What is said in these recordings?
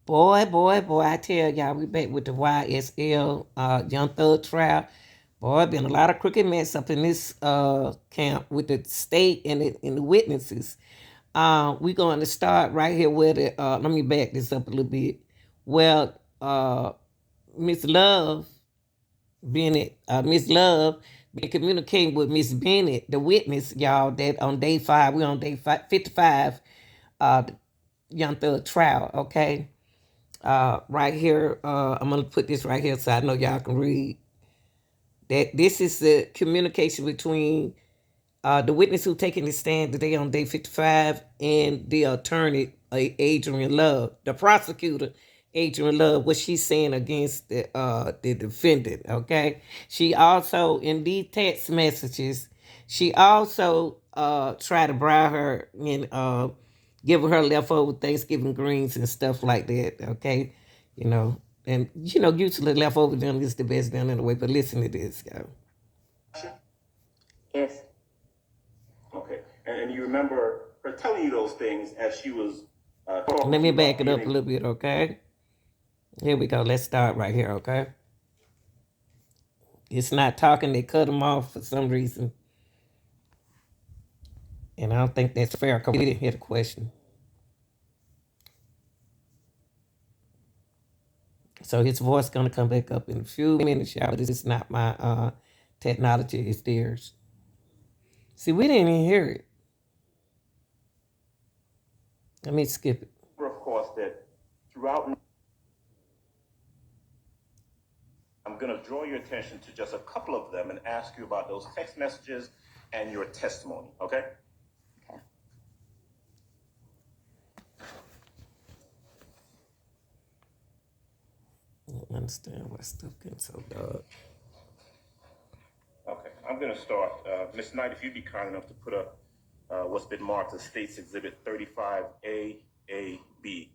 Boy, I tell y'all, we back with the YSL Young Thug trial. Boy, been a lot of crooked mess up in this camp with the state and the witnesses. We're going to start right here with it. Let me back this up a little bit. Well, Miss Love Bennett, Miss Love been communicating with Miss Bennett, the witness, y'all, that on day 5, we're on day 55, the Young Thug trial, okay? Right here, I'm gonna put this right here so I know y'all can read. That this is the communication between the witness who taking the stand today on day 55 and the attorney, Adrian Love, the prosecutor, Adrian Love, what she's saying against the defendant. Okay, she also in these text messages, she also tried to bribe her and giving her leftover Thanksgiving greens and stuff like that. Okay, you know, and usually leftover dinner is the best dinner in the way. But listen to this, guys. Yes. Okay. And you remember her telling you those things as she was talking. Let me back it up a little bit, okay? Here we go. Let's start right here, okay? It's not talking. They cut them off for some reason. And I don't think that's fair because we didn't hear the question. So his voice going to come back up in a few minutes, y'all. But it's not my technology. It's theirs. See, we didn't even hear it. Let me skip it. Of course, that throughout, I'm going to draw your attention to just a couple of them and ask you about those text messages and your testimony, okay? Okay. I don't understand why stuff getting so dark. Okay, I'm going to start. Ms. Knight, if you'd be kind enough to put up what's been marked as State's Exhibit 35AAB,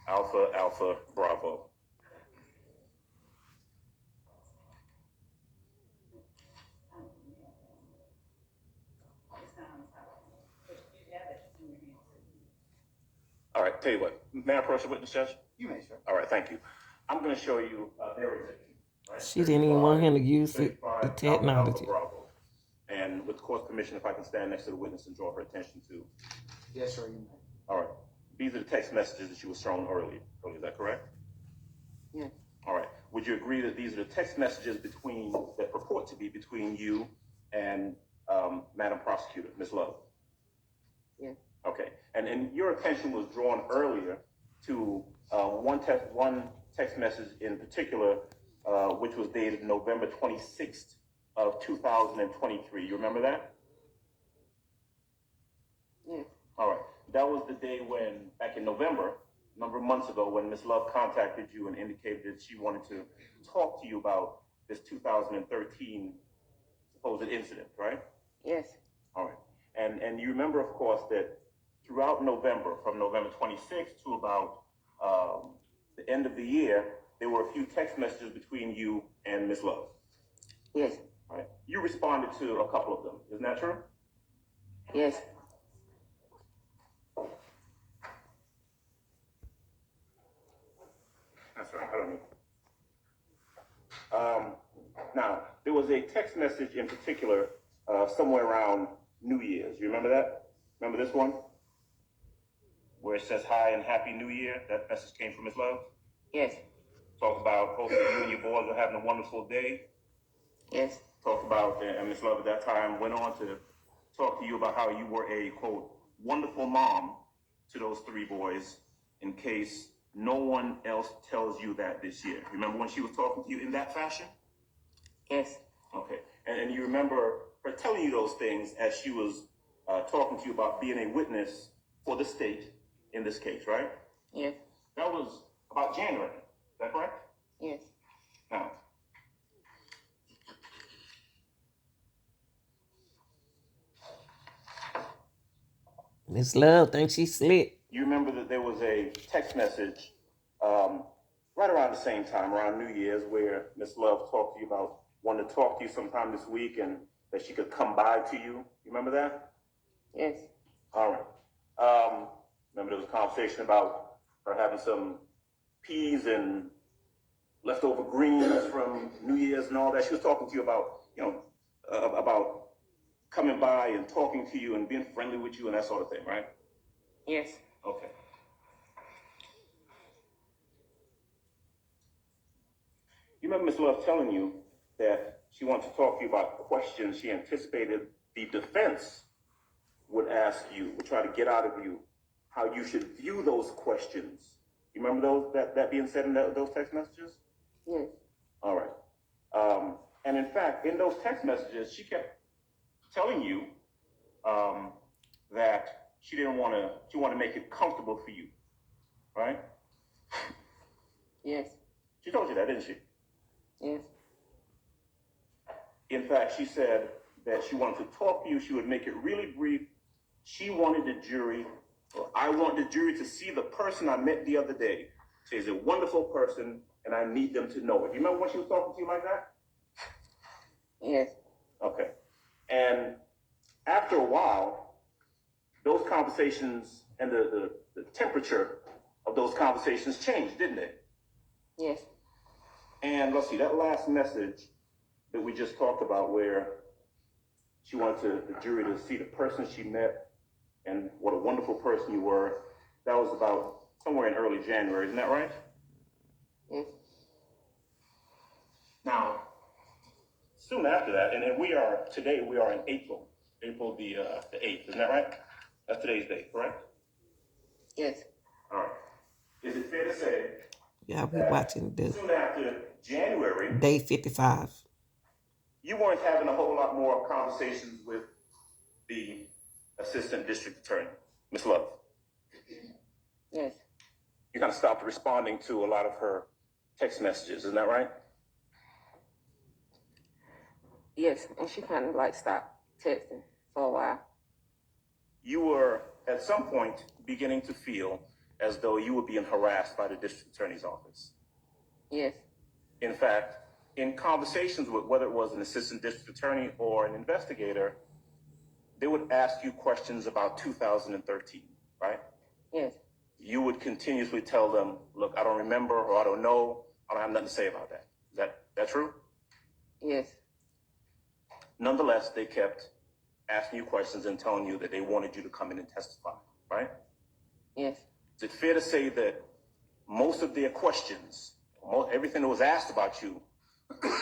Alpha Alpha Bravo. All right, tell you what, may I approach the witness, Judge? You may, sir. All right, thank you. I'm going to show you their exhibit. Right? She didn't even want him to use the technology. Bravo. And with the court's permission, if I can stand next to the witness and draw her attention to. Yes, sir, you may. All right. These are the text messages that she was shown earlier. Is that correct? Yes. All right. Would you agree that these are the text messages that purport to be between you and Madam Prosecutor, Ms. Love? Yes. Okay. And your attention was drawn earlier to one text message in particular, which was dated November 26th of 2023. You remember that? Yes. All right. That was the day when, back in November, a number of months ago, when Ms. Love contacted you and indicated that she wanted to talk to you about this 2013 supposed incident, right? Yes. All right. And you remember, of course, that throughout November, from November 26th to about the end of the year, there were a few text messages between you and Ms. Love. Yes. All right. You responded to a couple of them. Isn't that true? Yes. That's right. I don't know. Now, there was a text message in particular somewhere around New Year's. You remember that? Remember this one? Where it says, "Hi and Happy New Year." That message came from Ms. Love? Yes. Talked about hoping you and your boys are having a wonderful day. Yes. Talked about, and Ms. Love at that time went on to talk to you about how you were a, quote, wonderful mom to those 3 boys in case no one else tells you that this year. Remember when she was talking to you in that fashion? Yes. Okay. And you remember her telling you those things as she was talking to you about being a witness for the state in this case, right? Yes. That was about January. Is that correct? Yes. Now, Miss Love thinks she's slick. you remember that there was a text message right around the same time, around New Year's, where Miss Love talked to you about wanting to talk to you sometime this week and that she could come by to you. You remember that? Yes. All right. Remember there was a conversation about her having some peas and leftover greens from New Year's and all that. She was talking to you about, about coming by and talking to you and being friendly with you and that sort of thing, right? Yes. Okay. You remember Ms. Love telling you that she wanted to talk to you about questions she anticipated the defense would ask you, would try to get out of you, how you should view those questions. You remember those that being said in those text messages? Yes. All right. And in fact, in those text messages, she kept telling you that she wanted to make it comfortable for you, right? Yes. She told you that, didn't she? Yes. In fact, she said that she wanted to talk to you. She would make it really brief. She wanted the jury, or I want the jury to see the person I met the other day. She's a wonderful person, and I need them to know it. You remember when she was talking to you like that? Yes. Okay. And after a while, those conversations and the temperature of those conversations changed, didn't it? Yes. And let's see, that last message that we just talked about, where she wanted the jury to see the person she met and what a wonderful person you were, that was about somewhere in early January, isn't that right? Yes. Now, soon after that, and then we are in April the 8th, isn't that right? That's today's date, correct? Yes. All right. Is it fair to say Yeah, we watching the soon after January, day 55. you weren't having a whole lot more conversations with the assistant district attorney, Ms. Love? Yes. You kind of stopped responding to a lot of her text messages, isn't that right? Yes. And she kind of like stopped texting for a while. You were at some point beginning to feel as though you were being harassed by the district attorney's office. Yes. In fact, in conversations with whether it was an assistant district attorney or an investigator, they would ask you questions about 2013, right? Yes. You would continuously tell them, look, I don't remember, or I don't know, I don't have nothing to say about that. Is that true? Yes. Nonetheless, they kept asking you questions and telling you that they wanted you to come in and testify, right? Yes. Is it fair to say that most of their questions, everything that was asked about you,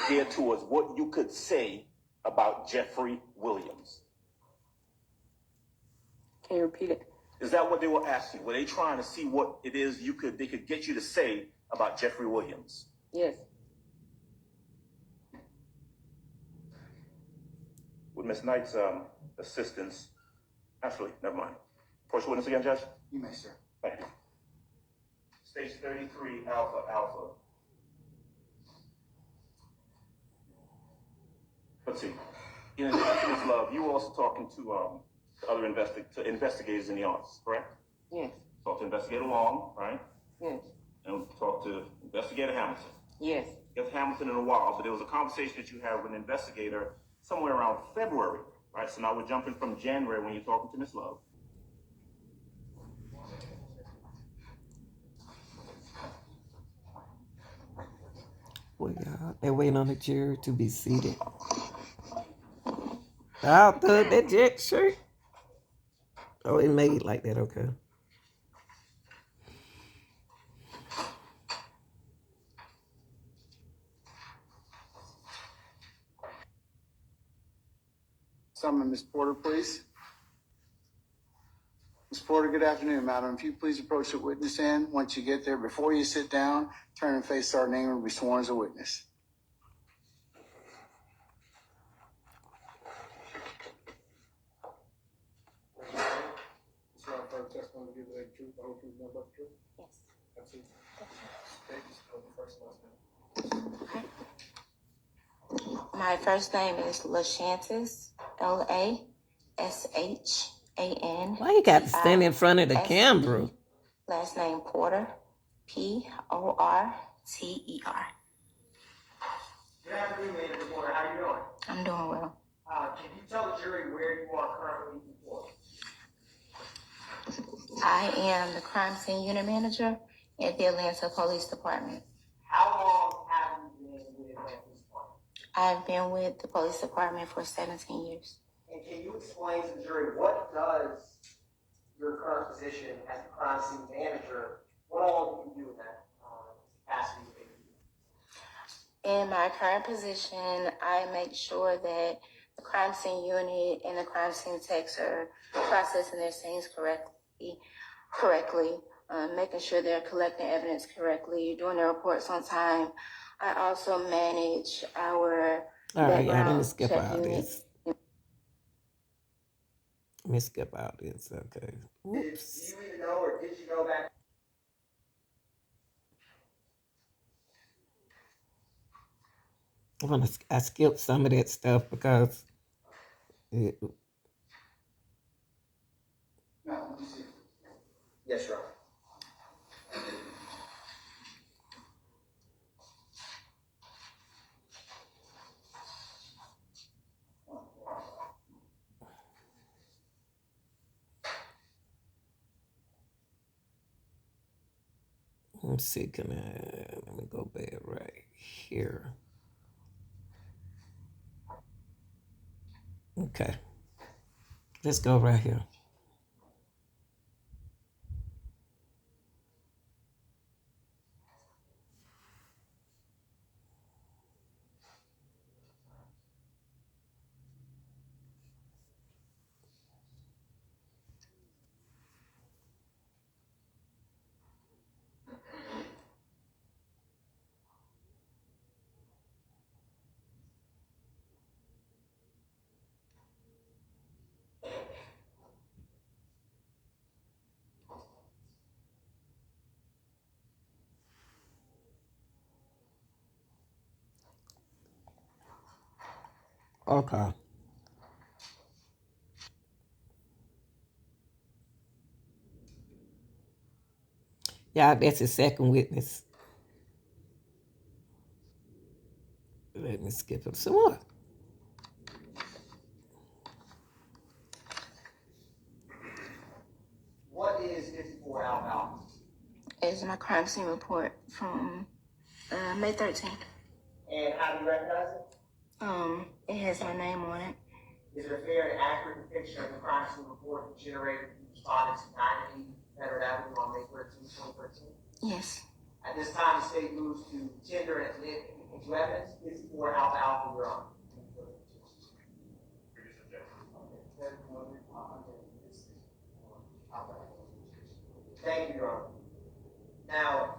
geared towards what you could say about Jeffrey Williams? Can you repeat it? Is that what they were asking? Were they trying to see what it is they could get you to say about Jeffrey Williams? Yes. With Ms. Knight's assistance, actually, never mind. Approach the witness again, Judge? You may, sir. Thank you. Stage 33, Alpha. Let's see. In addition to Ms. Love, you were also talking to other investigators in the office, correct? Yes. Talked to Investigator Long, right? Yes. And talked to Investigator Hamilton. Yes. Get Hamilton in a while, but there was a conversation that you had with an investigator somewhere around February, right? So now we're jumping from January when you're talking to Ms. Love. Well, y'all, they're waiting on the jury to be seated. I'll thug that jack shirt. Oh, it made like that, okay. Summon Ms. Porter, please. Ms. Porter, good afternoon, madam. If you please approach the witness stand. Once you get there, before you sit down, turn and face Sergeant Ingram and be sworn as a witness. Yes. My first name is LaShantis, LaShan. Why you got to stand in front of the camera? Last name Porter, Porter. Good afternoon, Major Reporter. How you doing? I'm doing well. Can you tell the jury where you are currently employed? I am the crime scene unit manager at the Atlanta Police Department. How long have you been with Atlanta Police Department? I've been with the police department for 17 years. And can you explain to the jury what does your current position as a crime scene manager, what all do you do in that capacity? In my current position, I make sure that the crime scene unit and the crime scene techs are processing their scenes correctly, making sure they're collecting evidence correctly, doing their reports on time. I also manage our All right, y'all, let me background skip check all unit. this. Let me skip all this, okay. Do Whoops. you even know, or did you know back? I skipped some of that stuff because it, Yes, Your Honor. let's see, let me go back right here. Okay. Let's go right here. Okay. Yeah, that's the second witness. Let me skip him some more. What is 54 Alfalfa? It's my crime scene report from May 13th. And how do you recognize it? It has my name on it. Is it a fair and accurate depiction of the crime scene report generated from respondents to 980 Federal Avenue on May 13, 2013? Yes. At this time, the state moves to tender and admit into evidence 54 Alfalfa, Your Honor. Thank you, Your Honor. Now,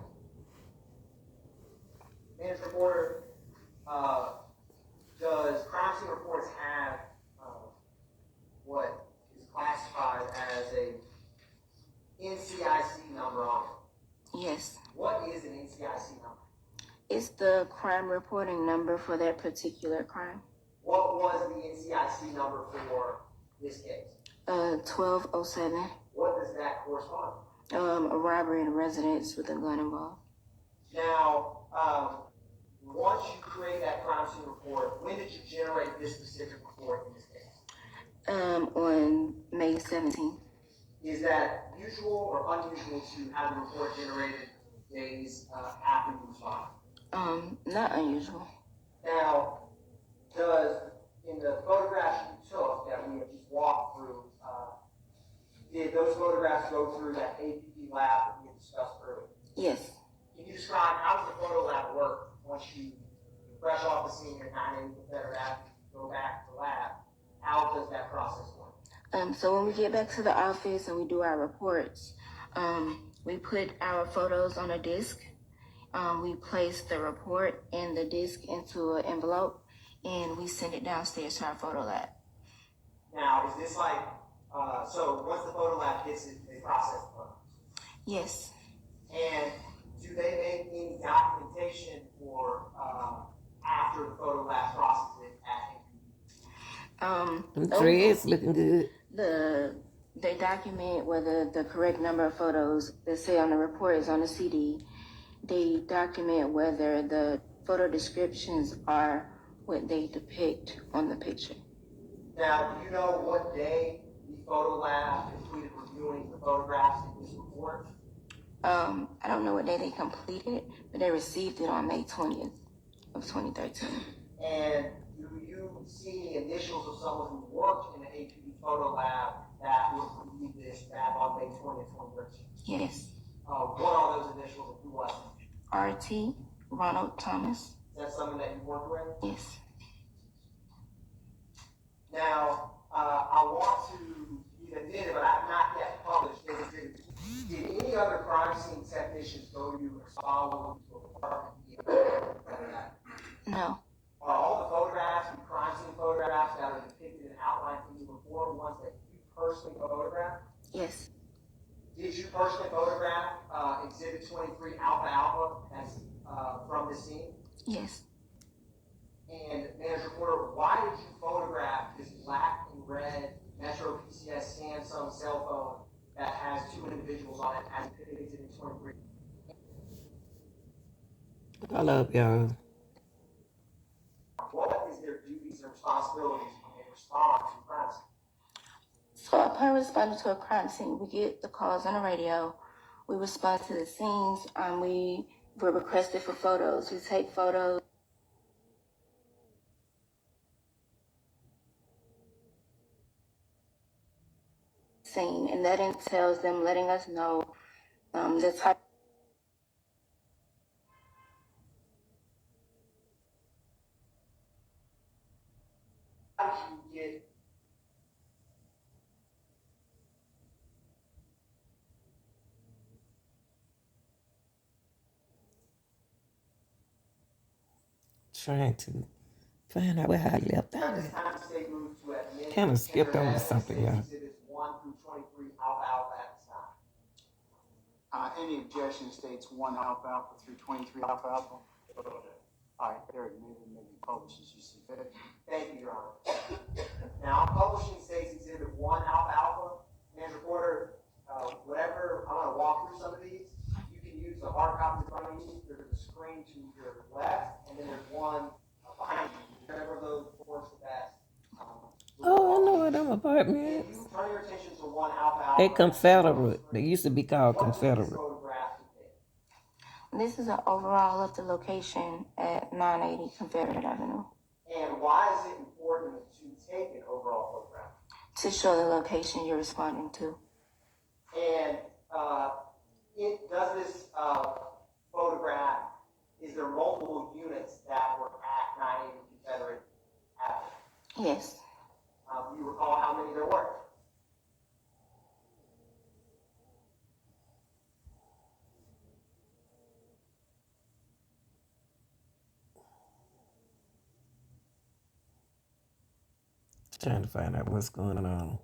Manager Porter, does crime scene reports have what is classified as a NCIC number on it? Yes. What is an NCIC number? It's the crime reporting number for that particular crime. What was the NCIC number for this case? 1207. What does that correspond? A robbery in a residence with a gun involved. Now, once you create that crime scene report, when did you generate this specific report in this case? On May 17th. Is that usual or unusual to have the report generated days after you respond? Not unusual. Now, does, in the photographs you took that we have just walked through, did those photographs go through that APP lab that we had discussed earlier? Yes. Can you describe how does the photo lab work once you fresh off the scene at 980 Confederate Avenue, go back to the lab? How does that process work? So when we get back to the office and we do our reports, we put our photos on a disc. We place the report and the disc into an envelope, and we send it downstairs to our photo lab. Now, is this like, so once the photo lab hits it, they process the photos? Yes. And do they make any documentation for after the photo lab processes it at Them dreads looking good. They document whether the correct number of photos that say on the report is on the CD. They document whether the photo descriptions are what they depict on the picture. Now, do you know what day the photo lab completed reviewing the photographs in this report? I don't know what day they completed it, but they received it on May 20th of 2013. And do you see the initials of someone who worked in the APD photo lab that would complete this back on May 20th, 2013? Yes. What are those initials and who was it? RT, Ronald Thomas. Is that something that you worked with? Yes. Now, I want to, you've admitted, but I've not yet published, did any other crime scene technicians go to you or follow you to a department? No. Are all the photographs and crime scene photographs that are depicted and outlined in the report ones that you personally photographed? Yes. Did you personally photograph Exhibit 23 Alpha Alpha as from the scene? Yes. And Manager Porter, why did you photograph this black and red Metro PCS Samsung cell phone that has two individuals on it as depicted in 23? I love y'all. What is their duties and responsibilities when they respond to crime scenes? So upon responding to a crime scene, we get the calls on the radio. We respond to the scenes. We're requested for photos. We take photos. Scene, and that entails them letting us know the type. How did you get Trying to find out where I left out this at. time state moved to admit Kinda skipped over something, y'all. Exhibits 1 through 23 Alpha Alpha at this time? Any objection states 1 Alpha Alpha through 23 Alpha Alpha? All right, there, maybe publish as you see fit. Thank you, Your Honor. Now, publishing states Exhibit 1 Alpha Alpha. Manager Porter, whatever, I'm gonna walk through some of these. You can use the hard copy in front of you. There's a screen to your left, and then there's one behind you. Whichever of those works the best. Oh, I know what them If apartments. you turn your attention to 1 Alpha Alpha. They Confederate. They used to be called What does this Confederate. photograph depict? This is an overall of the location at 980 Confederate Avenue And why is it important to take an overall photograph? to show the location you're responding to. And does this photograph, is there multiple units that were at 980 Confederate Avenue? Yes. Do you recall how many there were? Trying to find out what's going on.